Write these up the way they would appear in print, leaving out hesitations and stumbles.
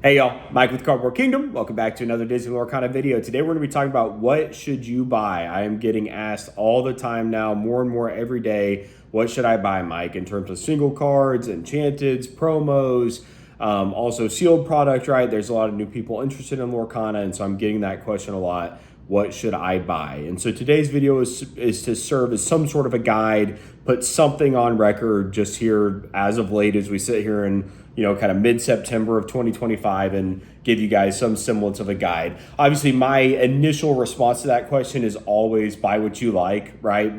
Hey y'all, Mike with Cardboard Kingdom. Welcome back to another Disney Lorcana video. Today we're going to be talking about what should you buy. I am getting asked all the time now, more and more every day, what should I buy, Mike, in terms of single cards, enchanteds, promos, also sealed product, right? There's a lot of new people interested in Lorcana, and so I'm getting that question a lot. What should I buy? And so today's video is to serve as some sort of a guide, put something on record just here as of late as we sit here in, kind of mid-September of 2025 and give you guys some semblance of a guide. Obviously, my initial response to that question is always buy what you like, right?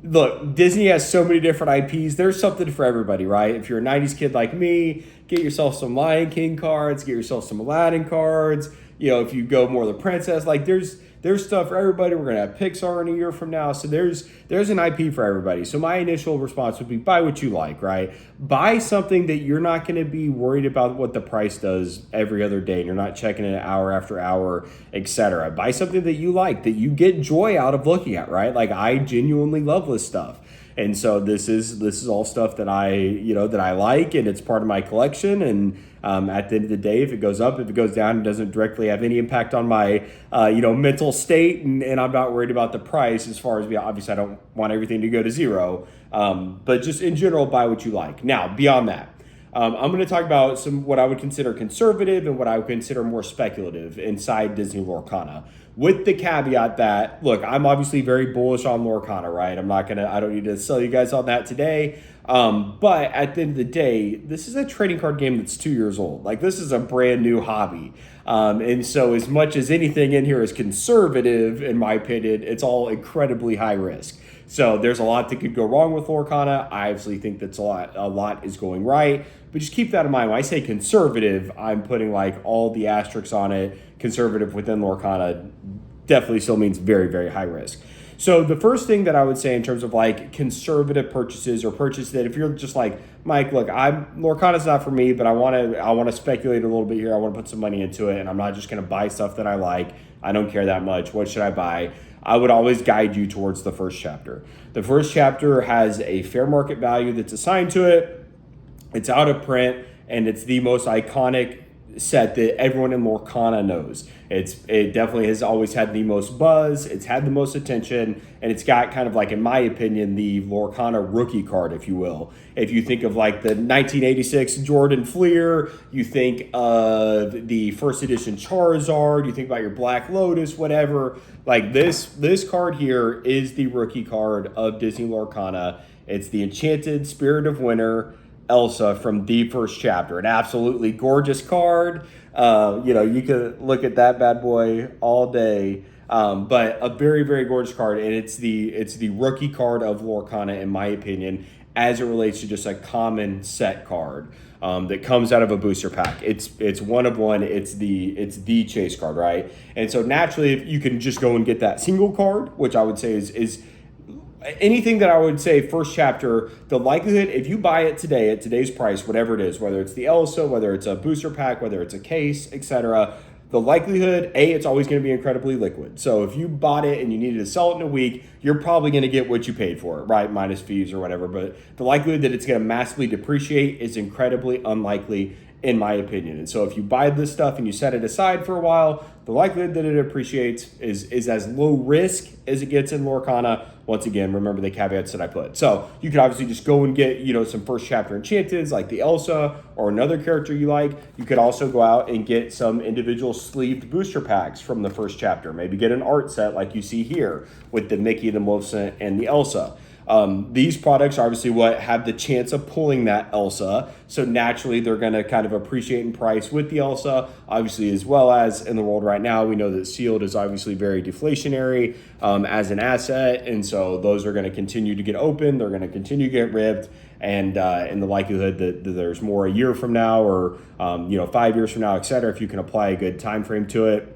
Look, Disney has so many different IPs. There's something for everybody, right? If you're a 90s kid like me, get yourself some Lion King cards, get yourself some Aladdin cards. If you go more the princess, like there's stuff for everybody. We're gonna have Pixar in a year from now, so there's an IP for everybody. So my initial response would be buy what you like, right? Buy something that you're not gonna be worried about what the price does every other day, and you're not checking it hour after hour, etc. Buy something that you like, that you get joy out of looking at, right? Like I genuinely love this stuff. And so this is all stuff that I like, and it's part of my collection. And at the end of the day, if it goes up, if it goes down, it doesn't directly have any impact on my mental state, and I'm not worried about the price. As far as obviously, I don't want everything to go to zero, but just in general, buy what you like. Now, beyond that, I'm going to talk about some what I would consider conservative and what I would consider more speculative inside Disney Lorcana. With the caveat that, look, I'm obviously very bullish on Lorcana, right? I don't need to sell you guys on that today. But at the end of the day, this is a trading card game that's 2 years old. Like, this is a brand new hobby. And so as much as anything in here is conservative, in my opinion, it's all incredibly high risk. So there's a lot that could go wrong with Lorcana. I obviously think that's a lot is going right. But just keep that in mind. When I say conservative, I'm putting like all the asterisks on it. Conservative within Lorcana definitely still means very, very high risk. So the first thing that I would say in terms of like conservative purchases or purchase that if you're just like, Mike, look, Lorcana's not for me, but I want to speculate a little bit here. I want to put some money into it, and I'm not just going to buy stuff that I like. I don't care that much. What should I buy? I would always guide you towards the first chapter. The first chapter has a fair market value that's assigned to it. It's out of print, and it's the most iconic set that everyone in Lorcana knows. It definitely has always had the most buzz, it's had the most attention, and it's got kind of like, in my opinion, the Lorcana rookie card, if you will. If you think of like the 1986 Jordan Fleer, you think of the first edition Charizard, you think about your Black Lotus, whatever. Like this card here is the rookie card of Disney Lorcana. It's the Enchanted Spirit of Winter Elsa from the first chapter. An absolutely gorgeous card. You could look at that bad boy all day. But a very, very gorgeous card, and it's the rookie card of Lorcana, in my opinion, as it relates to just a common set card that comes out of a booster pack. It's one of one. It's the chase card, right? And so naturally, if you can just go and get that single card, which I would say is anything that I would say first chapter, the likelihood, if you buy it today at today's price, whatever it is, whether it's the Elsa, whether it's a booster pack, whether it's a case, etc., the likelihood, it's always going to be incredibly liquid. So if you bought it and you needed to sell it in a week, you're probably going to get what you paid for it, right? Minus fees or whatever. But the likelihood that it's going to massively depreciate is incredibly unlikely, in my opinion. And so if you buy this stuff and you set it aside for a while, the likelihood that it appreciates is as low risk as it gets in Lorcana. Once again, remember the caveats that I put. So you could obviously just go and get, some first chapter enchanteds like the Elsa or another character you like. You could also go out and get some individual sleeved booster packs from the first chapter. Maybe get an art set like you see here with the Mickey, the Maleficent, and the Elsa. These products are obviously what have the chance of pulling that Elsa. So naturally, they're going to kind of appreciate in price with the Elsa. Obviously, as well as in the world right now, we know that sealed is obviously very deflationary as an asset. And so those are going to continue to get open. They're going to continue to get ripped. And in the likelihood that there's more a year from now or, 5 years from now, et cetera, if you can apply a good time frame to it,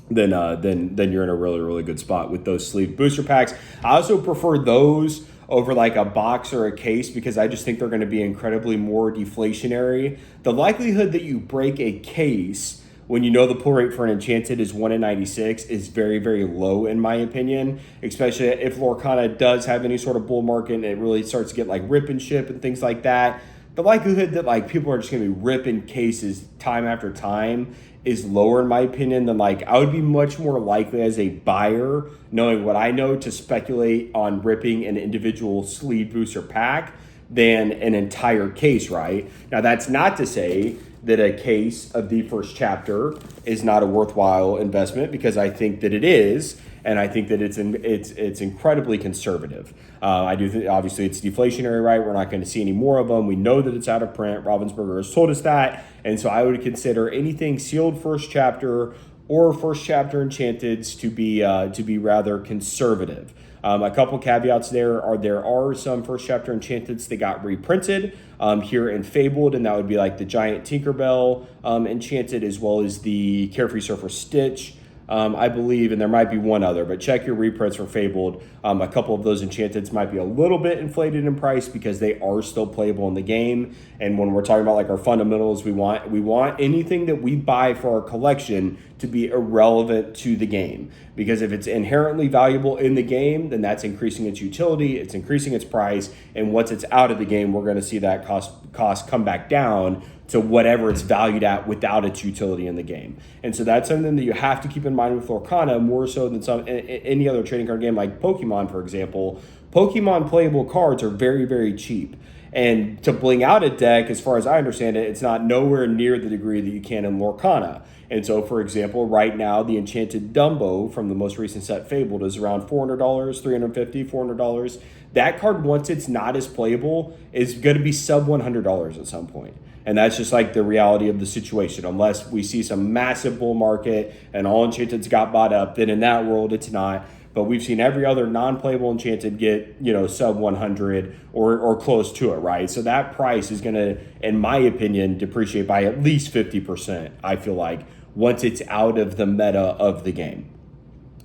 then you're in a really, really good spot with those sleeve booster packs. I also prefer those over like a box or a case because I just think they're going to be incredibly more deflationary. The likelihood that you break a case when you know the pull rate for an enchanted is 1 in 96 is very, very low in my opinion, especially if Lorcana does have any sort of bull market and it really starts to get like rip and ship and things like that. the likelihood that like people are just gonna be ripping cases time after time is lower in my opinion than like I would be much more likely as a buyer, knowing what I know, to speculate on ripping an individual sleeve booster pack than an entire case, right? Now that's not to say that a case of the first chapter is not a worthwhile investment, because I think that it is, and I think that it's incredibly conservative. I do think obviously it's deflationary, right? We're not going to see any more of them. We know that it's out of print. Ravensburger has told us that, and so I would consider anything sealed first chapter or first chapter enchanteds to be rather conservative. A couple caveats there are some first chapter enchanteds that got reprinted here in Fabled, and that would be like the Giant Tinkerbell enchanted, as well as the Carefree Surfer Stitch, I believe, and there might be one other, but check your reprints for Fabled. A couple of those enchanteds might be a little bit inflated in price because they are still playable in the game. And when we're talking about like our fundamentals, we want anything that we buy for our collection to be irrelevant to the game, because if it's inherently valuable in the game, then that's increasing its utility, it's increasing its price, and once it's out of the game, we're going to see that cost come back down to whatever it's valued at without its utility in the game. And so that's something that you have to keep in mind with Lorcana, more so than any other trading card game like Pokemon, for example. Pokemon playable cards are very, very cheap. And to bling out a deck, as far as I understand it, it's not nowhere near the degree that you can in Lorcana. And so, for example, right now, the Enchanted Dumbo from the most recent set Fabled is around $400, $350, $400. That card, once it's not as playable, is going to be sub $100 at some point. And that's just like the reality of the situation. Unless we see some massive bull market and all enchanteds got bought up, then in that world it's not. But we've seen every other non-playable enchanted get, sub 100 or close to it, right? So that price is going to, in my opinion, depreciate by at least 50%, I feel like, once it's out of the meta of the game.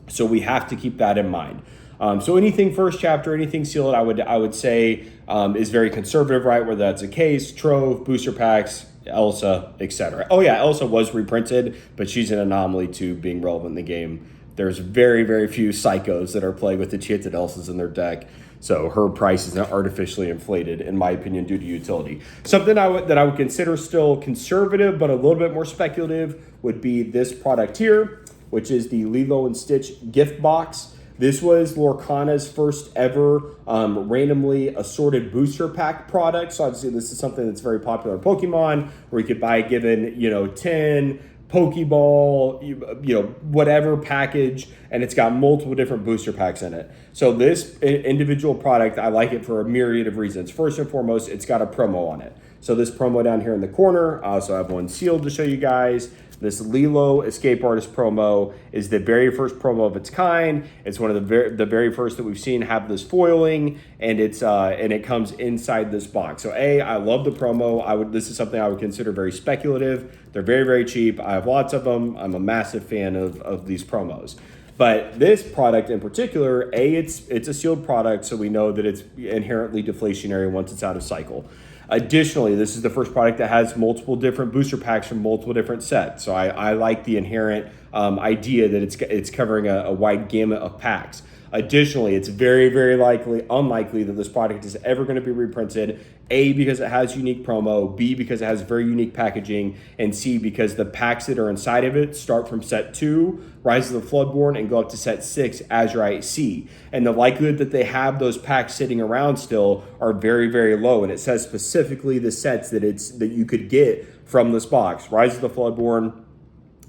So we have to keep that in mind. So anything first chapter, anything sealed, I would say is very conservative, right? Whether that's a case, trove, booster packs, Elsa, etc. Oh yeah, Elsa was reprinted, but she's an anomaly to being relevant in the game. There's very, very few psychos that are playing with enchanted Elsas in their deck. So her price is artificially inflated, in my opinion, due to utility. Something that I would consider still conservative, but a little bit more speculative, would be this product here, which is the Lilo and Stitch gift box. This was Lorcana's first ever randomly assorted booster pack product. So obviously this is something that's very popular in Pokemon, where you could buy a given, 10 Pokeball, whatever package, and it's got multiple different booster packs in it. So this individual product, I like it for a myriad of reasons. First and foremost, it's got a promo on it. So this promo down here in the corner, I also have one sealed to show you guys. This Lilo Escape Artist promo is the very first promo of its kind. It's one of the very first that we've seen have this foiling, and it comes inside this box. So I love the promo. This is something I would consider very speculative. They're very, very cheap. I have lots of them. I'm a massive fan of these promos. But this product in particular, it's a sealed product, so we know that it's inherently deflationary once it's out of cycle. Additionally, this is the first product that has multiple different booster packs from multiple different sets. So I like the inherent idea that it's covering a wide gamut of packs. Additionally, it's very, very unlikely that this product is ever going to be reprinted. A, because it has unique promo. B, because it has very unique packaging. And C, because the packs that are inside of it start from set 2, Rise of the Floodborn, and go up to set 6, Azurite Sea. And the likelihood that they have those packs sitting around still are very, very low. And it says specifically the sets that you could get from this box: Rise of the Floodborn,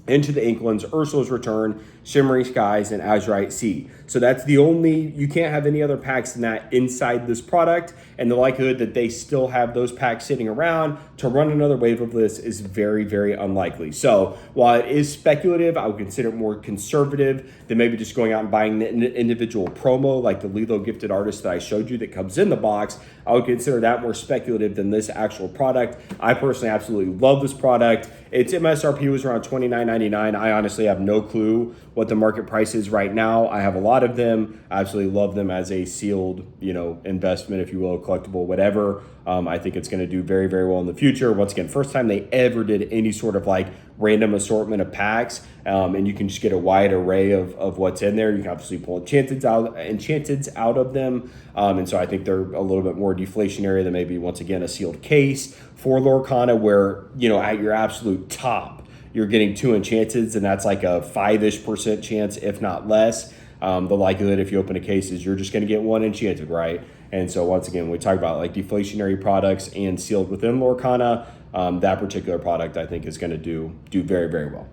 Into the Inklands, Ursula's Return, Shimmering Skies, and Azurite Sea. So that's you can't have any other packs than that inside this product, and the likelihood that they still have those packs sitting around to run another wave of this is very, very unlikely. So while it is speculative, I would consider it more conservative than maybe just going out and buying the individual promo like the Lilo Gifted Artist that I showed you that comes in the box. I would consider that more speculative than this actual product. I personally absolutely love this product. Its MSRP was around $29.99. I honestly have no clue what the market price is right now. I have a lot of them. I absolutely love them as a sealed, investment, if you will, collectible, whatever. I think it's going to do very, very well in the future. Once again, first time they ever did any sort of like random assortment of packs, and you can just get a wide array of what's in there. You can obviously pull enchanteds out of them, and so I think they're a little bit more deflationary than maybe, once again, a sealed case for Lorcana, where, you know, at your absolute top, you're getting 2 enchanteds, and that's like a 5-ish% chance, if not less. The likelihood if you open a case is you're just going to get 1 enchanted, right? And so once again, we talk about like deflationary products and sealed within Lorcana, that particular product I think is going to do very, very well.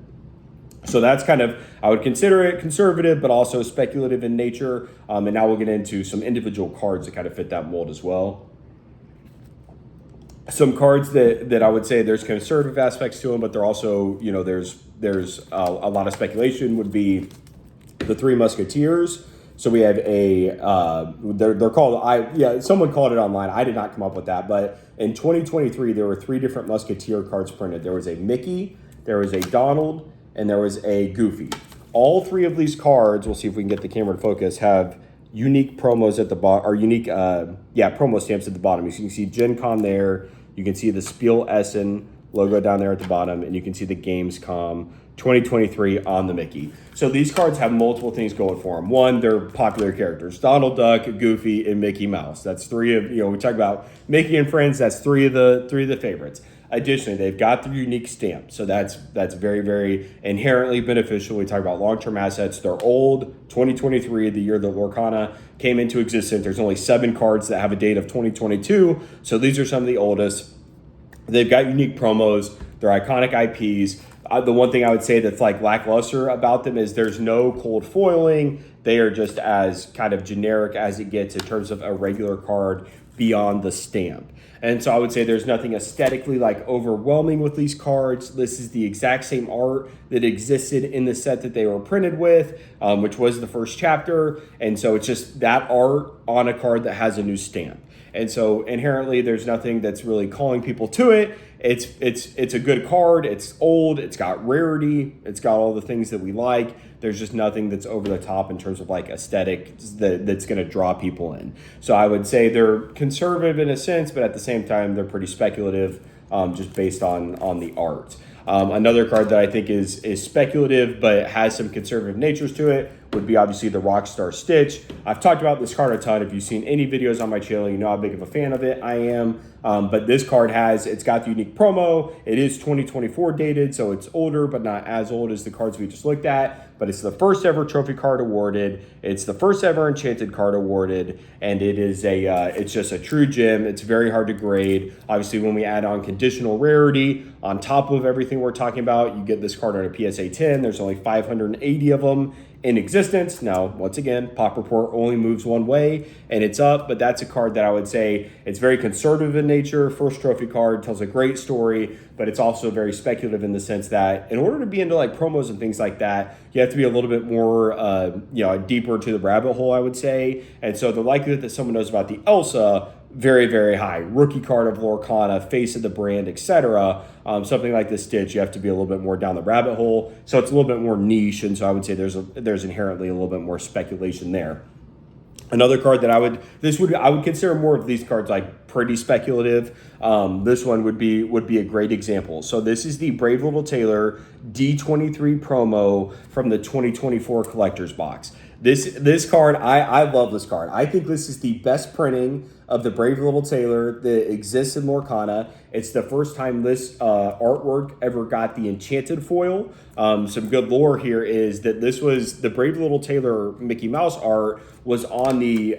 So that's kind of, I would consider it conservative, but also speculative in nature. And now we'll get into some individual cards that kind of fit that mold as well. Some cards that I would say there's conservative aspects to them, but they're also, you know, there's a lot of speculation would be the 3 Musketeers. So we have a, they're called, someone called it online. I did not come up with that, but in 2023, there were 3 different Musketeer cards printed. There was a Mickey, there was a Donald, and there was a Goofy. All 3 of these cards, we'll see if we can get the camera to focus, have unique promos at the bottom, or unique, promo stamps at the bottom. So you can see Gen Con there. You can see the Spiel Essen logo down there at the bottom, and you can see the Gamescom 2023 on the Mickey. So these cards have multiple things going for them. One, they're popular characters: Donald Duck, Goofy, and Mickey Mouse. That's 3 of, you know, we talk about Mickey and Friends, that's 3 of the favorites. Additionally, they've got the unique stamp, so that's very, very inherently beneficial. We talk about long-term assets. They're old. 2023, the year that Lorcana came into existence. There's only 7 cards that have a date of 2022, so these are some of the oldest. They've got unique promos. They're iconic IPs. The one thing I would say that's like lackluster about them is there's no cold foiling. They are just as kind of generic as it gets in terms of a regular card beyond the stamp. And so I would say there's nothing aesthetically like overwhelming with these cards. This is the exact same art that existed in the set that they were printed with, which was the first chapter. And so it's just that art on a card that has a new stamp. And so inherently there's nothing that's really calling people to it. It's a good card. It's old. It's got rarity. It's got all the things that we like. There's just nothing that's over the top in terms of like aesthetic that's going to draw people in. So I would say they're conservative in a sense, but at the same time, they're pretty speculative, just based on the art. Another card that I think is speculative, but has some conservative natures to it, would be obviously the Rockstar Stitch. I've talked about this card a ton. If you've seen any videos on my channel, you know how big of a fan of it I am. But this card it's got the unique promo. It is 2024 dated, so it's older, but not as old as the cards we just looked at. But it's the first ever trophy card awarded. It's the first ever enchanted card awarded, and it is it's just a true gem. It's very hard to grade. Obviously, when we add on conditional rarity on top of everything we're talking about, you get this card on a PSA 10. There's only 580 of them in existence. Now, once again, Pop Report only moves one way, and it's up, but that's a card that I would say it's very conservative in nature. First trophy card, tells a great story, but it's also very speculative in the sense that in order to be into like promos and things like that, you have to be a little bit more, deeper into the rabbit hole, I would say. And so the likelihood that someone knows about the Elsa, very, very high. Rookie card of Lorcana, face of the brand, etc. Something like this Stitch, you have to be a little bit more down the rabbit hole. So it's a little bit more niche, and so I would say there's inherently a little bit more speculation there. Another card that I would consider more of these cards like pretty speculative. This one would be a great example. So this is the Brave Little Tailor D23 promo from the 2024 collector's box. This card, I love this card. I think this is the best printing of the Brave Little Tailor that exists in Lorcana. It's the first time this artwork ever got the enchanted foil. Some good lore here is that this was the Brave Little Tailor Mickey Mouse art was on the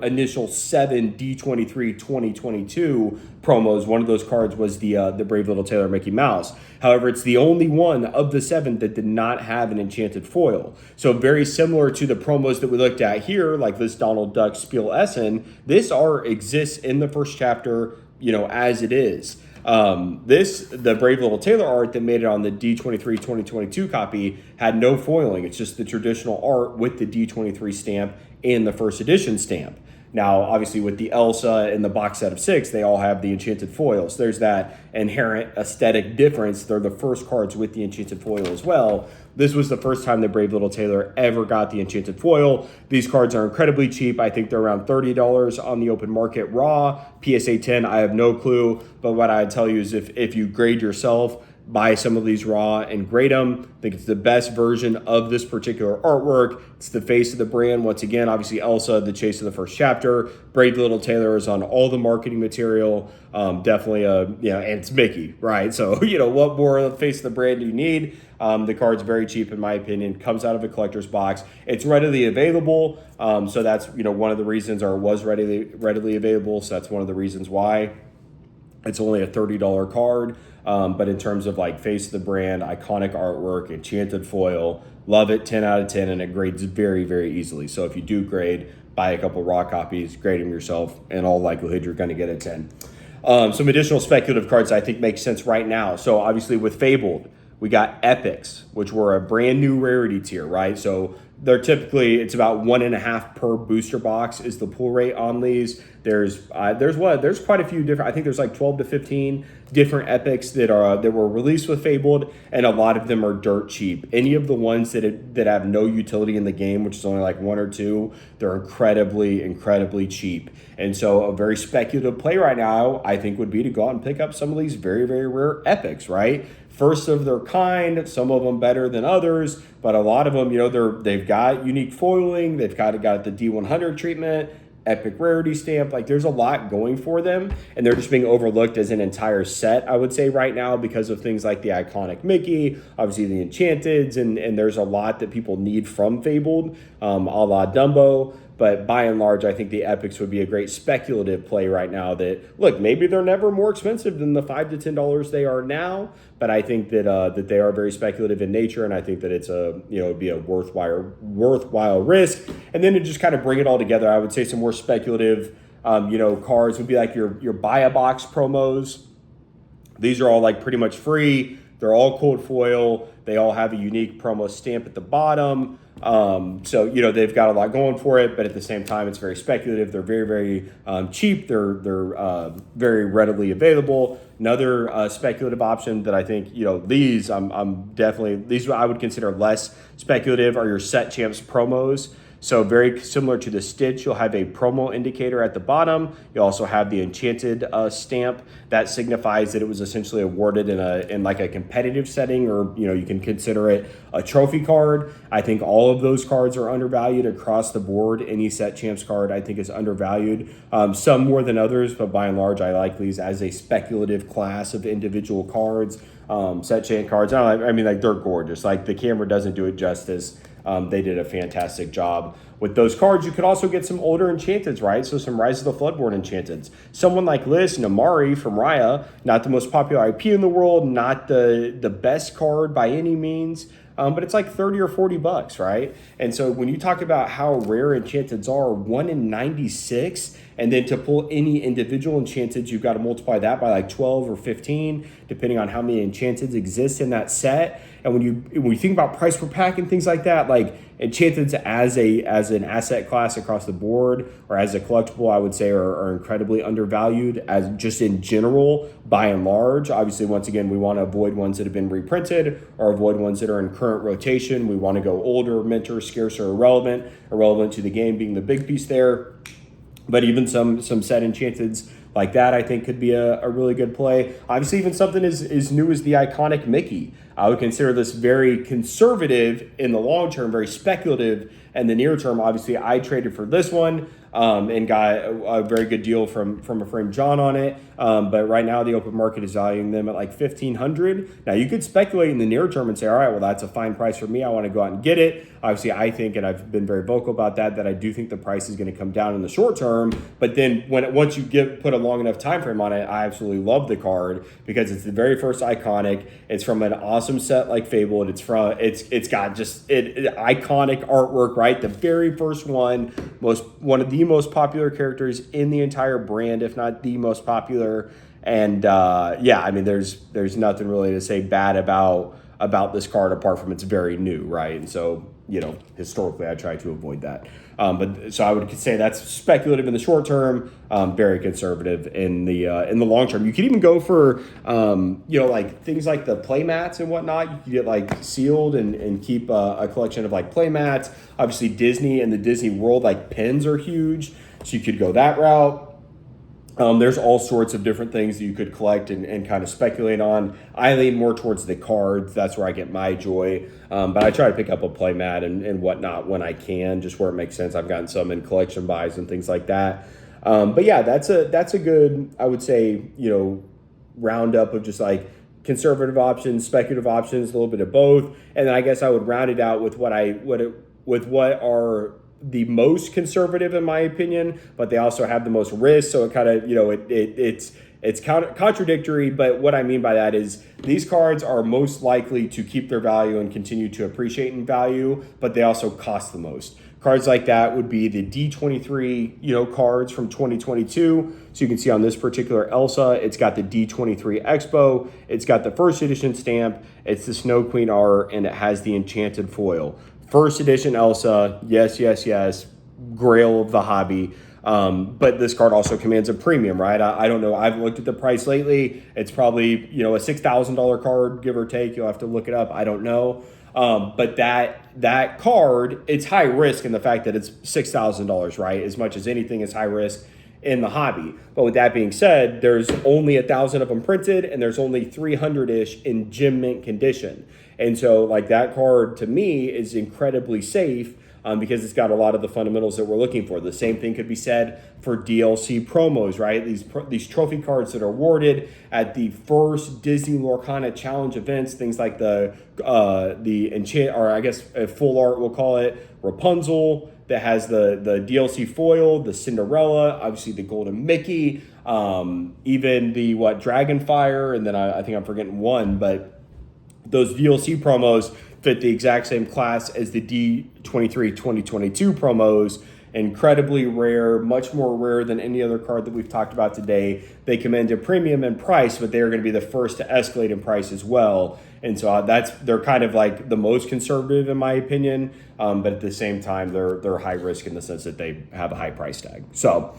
initial 7 D23 2022 promos. One of those cards was the Brave Little Tailor Mickey Mouse. However, it's the only one of the 7 that did not have an enchanted foil. So very similar to the promos that we looked at here, like this Donald Duck Spiel Essen, this art exists in the first chapter, as it is. The Brave Little Tailor art that made it on the D23 2022 copy had no foiling. It's just the traditional art with the D23 stamp and the first edition stamp. Now, obviously, with the Elsa and the box set of 6, they all have the enchanted foils. There's that inherent aesthetic difference. They're the first cards with the enchanted foil as well. This was the first time that Brave Little Tailor ever got the enchanted foil. These cards are incredibly cheap. I think they're around $30 on the open market raw. PSA 10, I have no clue. But what I'd tell you is if you grade yourself, buy some of these raw and grade them. I think it's the best version of this particular artwork. It's the face of the brand. Once again, obviously Elsa, the chase of the first chapter. Brave Little Tailor is on all the marketing material. Definitely and it's Mickey, right? So, what more of the face of the brand do you need? The card's very cheap in my opinion. Comes out of a collector's box. It's readily available. So that's, one of the reasons, or was readily available. So that's one of the reasons why it's only a $30 card. But in terms of like face of the brand, iconic artwork, enchanted foil, love it, 10 out of 10, and it grades very, very easily. So if you do grade, buy a couple raw copies, grade them yourself. In all likelihood, you're going to get a 10. Some additional speculative cards I think make sense right now. So obviously with Fabled, we got Epics, which were a brand new rarity tier, right? So they're typically, it's about 1.5 per booster box is the pull rate on these. There's quite a few different, I think there's like 12 to 15 different epics that were released with Fabled, and a lot of them are dirt cheap. Any of the ones that have no utility in the game, which is only like 1 or 2, they're incredibly cheap. And so a very speculative play right now, I think, would be to go out and pick up some of these very, very rare epics, right? First of their kind, some of them better than others, but a lot of them, they've got unique foiling, they've got the D100 treatment, epic rarity stamp. Like, there's a lot going for them, and they're just being overlooked as an entire set, I would say, right now, because of things like the iconic Mickey, obviously the enchanteds, and there's a lot that people need from Fabled, a la Dumbo. But by and large, I think the epics would be a great speculative play right now. That, look, maybe they're never more expensive than the $5 to $10 they are now, but I think that they are very speculative in nature, and I think that it's it'd be a worthwhile risk. And then to just kind of bring it all together, I would say some more speculative cards would be like your buy a box promos. These are all like pretty much free. They're all cold foil. They all have a unique promo stamp at the bottom. So they've got a lot going for it, but at the same time, it's very speculative. They're very, very cheap. They're very readily available. Another speculative option that I think these I would consider less speculative are your set champs promos. So very similar to the Stitch, you'll have a promo indicator at the bottom. You also have the enchanted stamp that signifies that it was essentially awarded in like a competitive setting, or you can consider it a trophy card. I think all of those cards are undervalued across the board. Any set champs card I think is undervalued, some more than others, but by and large I like these as a speculative class of individual cards. Set champ cards, I mean, like, they're gorgeous. Like, the camera doesn't do it justice. They did a fantastic job with those cards. You could also get some older enchanteds, right? So some Rise of the Floodborn enchanteds. Someone like Liz Namari from Raya, not the most popular IP in the world, not the best card by any means, but it's like 30 or 40 bucks, right? And so when you talk about how rare enchanteds are, 1 in 96, and then to pull any individual enchanteds, you've got to multiply that by like 12 or 15, depending on how many enchanteds exist in that set. And when you think about price per pack and things like that, like enchanteds as an asset class across the board, or as a collectible, I would say are incredibly undervalued as just in general, by and large. Obviously, once again, we want to avoid ones that have been reprinted or avoid ones that are in current rotation. We want to go older, minter, scarcer, irrelevant to the game being the big piece there. But even some set enchanteds like that, I think, could be a really good play. Obviously, even something as new as the iconic Mickey. I would consider this very conservative in the long term, very speculative in the near term. Obviously, I traded for this one and got a very good deal from a friend John on it. But right now, the open market is valuing them at like $1,500. Now, you could speculate in the near term and say, all right, well, that's a fine price for me. I want to go out and get it. Obviously, I think, and I've been very vocal about that I do think the price is going to come down in the short term. But then once you put a long enough time frame on it, I absolutely love the card because it's the very first iconic. It's from an awesome set like Fable. It's got just iconic artwork, right? The very first one of the most popular characters in the entire brand, if not the most popular. And I mean, there's nothing really to say bad about this card apart from it's very new, right? And so historically I try to avoid that. But so I would say that's speculative in the short term, very conservative in the long term. You could even go for like things like the play mats and whatnot. You could get like sealed and keep a collection of like play mats. Obviously Disney and the Disney World like pins are huge, so you could go that route. There's all sorts of different things that you could collect and kind of speculate on. I lean more towards the cards. That's where I get my joy. But I try to pick up a play mat and whatnot when I can, just where it makes sense. I've gotten some in collection buys and things like that. But yeah, that's a good, I would say, roundup of just like conservative options, speculative options, a little bit of both. And then I guess I would round it out with what are the most conservative in my opinion, but they also have the most risk. So it kind of, it's contradictory, but what I mean by that is these cards are most likely to keep their value and continue to appreciate in value, but they also cost the most. Cards like that would be the D23, cards from 2022. So you can see on this particular Elsa, it's got the D23 Expo, it's got the first edition stamp, it's the Snow Queen art, and it has the enchanted foil. First edition Elsa, yes, grail of the hobby. But this card also commands a premium, right? I don't know. I've looked at the price lately. It's probably, a $6,000 card, give or take. You'll have to look it up. I don't know. But that card, it's high risk in the fact that it's $6,000, right? As much as anything is high risk in the hobby. But with that being said, there's only 1,000 of them printed, and there's only 300-ish in gem mint condition. And so like that card to me is incredibly safe because it's got a lot of the fundamentals that we're looking for. The same thing could be said for DLC promos, right? These trophy cards that are awarded at the first Disney Lorcana Challenge events, things like the enchant, or I guess full art we'll call it, Rapunzel, that has the DLC foil, the Cinderella, obviously the Golden Mickey, even the Dragonfire, and then I think I'm forgetting one, but those DLC promos fit the exact same class as the D23 2022 promos. Incredibly rare, much more rare than any other card that we've talked about today. They command a premium in price, but they are going to be the first to escalate in price as well. And so they're kind of like the most conservative in my opinion, but at the same time they're high risk in the sense that they have a high price tag. So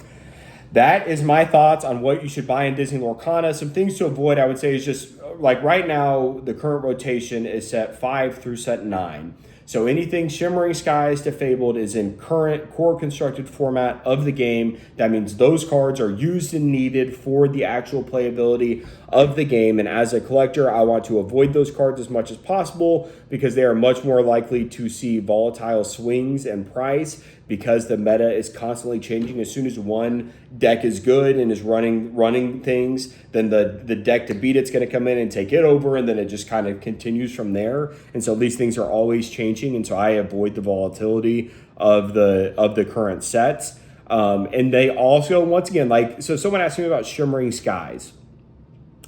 that is my thoughts on what you should buy in Disney Lorcana. Some things to avoid, I would say, is just like right now, the current rotation is set 5 through set 9. So anything Shimmering Skies to Fabled is in current core constructed format of the game. That means those cards are used and needed for the actual playability of the game. And as a collector, I want to avoid those cards as much as possible because they are much more likely to see volatile swings in price because the meta is constantly changing. As soon as one deck is good and is running things, then the deck to beat it's going to come in and take it over, and then it just kind of continues from there. And so these things are always changing, and so I avoid the volatility of the current sets. And they also, once again, so someone asked me about Shimmering Skies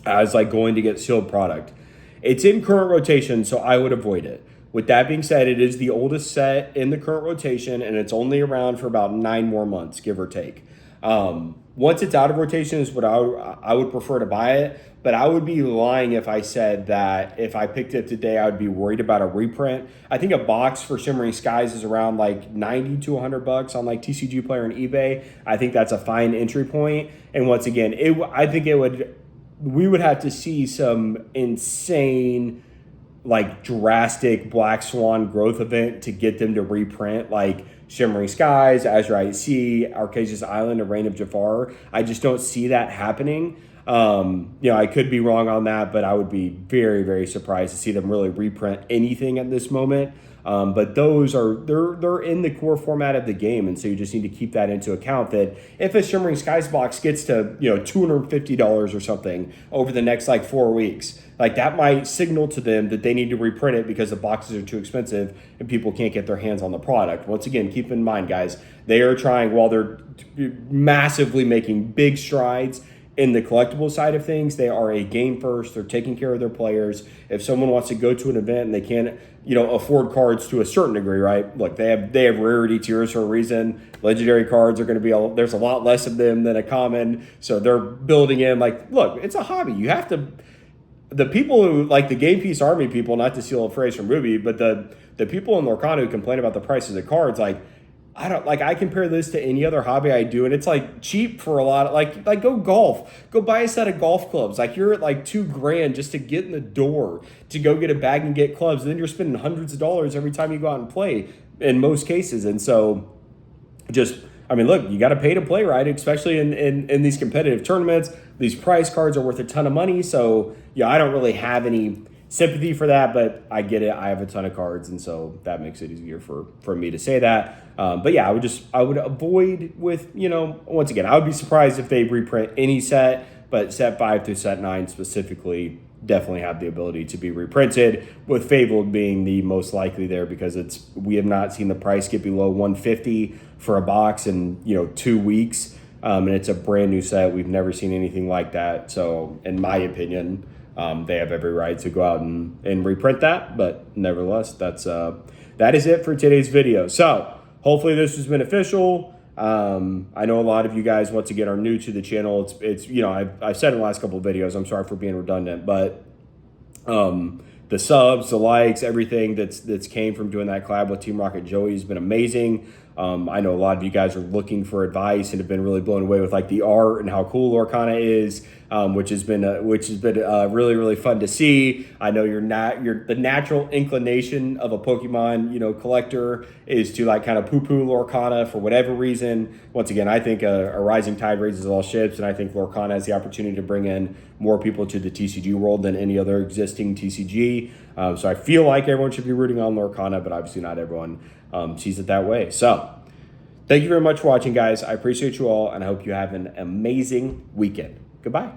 as going to get sealed product. It's in current rotation, so I would avoid it. With that being said, it is the oldest set in the current rotation, and it's only around for about 9 more months, give or take. Once it's out of rotation is what I would prefer to buy it, but I would be lying if I said that if I picked it today, I would be worried about a reprint. I think a box for Shimmering Skies is around 90 to $100 on TCG Player and eBay. I think that's a fine entry point. And once again, we would have to see some insane drastic Black Swan growth event to get them to reprint Shimmering Skies, Azurite Sea, Arcasia's Island, and Reign of Jafar. I just don't see that happening. I could be wrong on that, but I would be very, very surprised to see them really reprint anything at this moment. But those they're in the core format of the game, and so you just need to keep that into account. That if a Shimmering Skies box gets to $250 or something over the next 4 weeks, that might signal to them that they need to reprint it because the boxes are too expensive and people can't get their hands on the product. Once again, keep in mind, guys, they are trying, while they're massively making big strides in the collectible side of things, they are a game first. They're taking care of their players. If someone wants to go to an event and they can't, afford cards to a certain degree, right? Look, they have rarity tiers for a reason. Legendary cards are going to be there's a lot less of them than a common, so they're building in. Look, it's a hobby. You have to. the people who like the game piece army people, not to steal a phrase from Ruby, but the people in Lorcana who complain about the prices of cards, like I don't like I compare this to any other hobby I do, and it's like cheap for a lot of like go golf, go buy a set of golf clubs. Like you're at like $2,000 just to get in the door to go get a bag and get clubs, and then you're spending hundreds of dollars every time you go out and play in most cases. And so just I mean, look, you got to pay to play, right? Especially in these competitive tournaments. These prize cards are worth a ton of money. So, yeah, I don't really have any sympathy for that, but I get it. I have a ton of cards, and so that makes it easier for me to say that. But yeah, I would avoid with, once again, I would be surprised if they reprint any set, but set 5 through set 9 specifically definitely have the ability to be reprinted, with Fabled being the most likely there because we have not seen the price get below $150 for a box in 2 weeks, and it's a brand new set. We've never seen anything like that. So in my opinion, they have every right to go out and reprint that. But nevertheless, that is it for today's video. So hopefully this was beneficial. I know a lot of you guys, once again, are new to the channel. It's I've said in the last couple of videos, I'm sorry for being redundant, but the subs, the likes, everything that's came from doing that collab with Team Rocket Joey has been amazing. I know a lot of you guys are looking for advice and have been really blown away with like the art and how cool Lorcana is, which has been really, really fun to see. I know the natural inclination of a Pokemon collector is to like kind of poo-poo Lorcana for whatever reason. Once again, I think a rising tide raises all ships, and I think Lorcana has the opportunity to bring in more people to the TCG world than any other existing TCG. So I feel like everyone should be rooting on Lorcana, but obviously not everyone sees it that way. So thank you very much for watching, guys. I appreciate you all, and I hope you have an amazing weekend. Goodbye.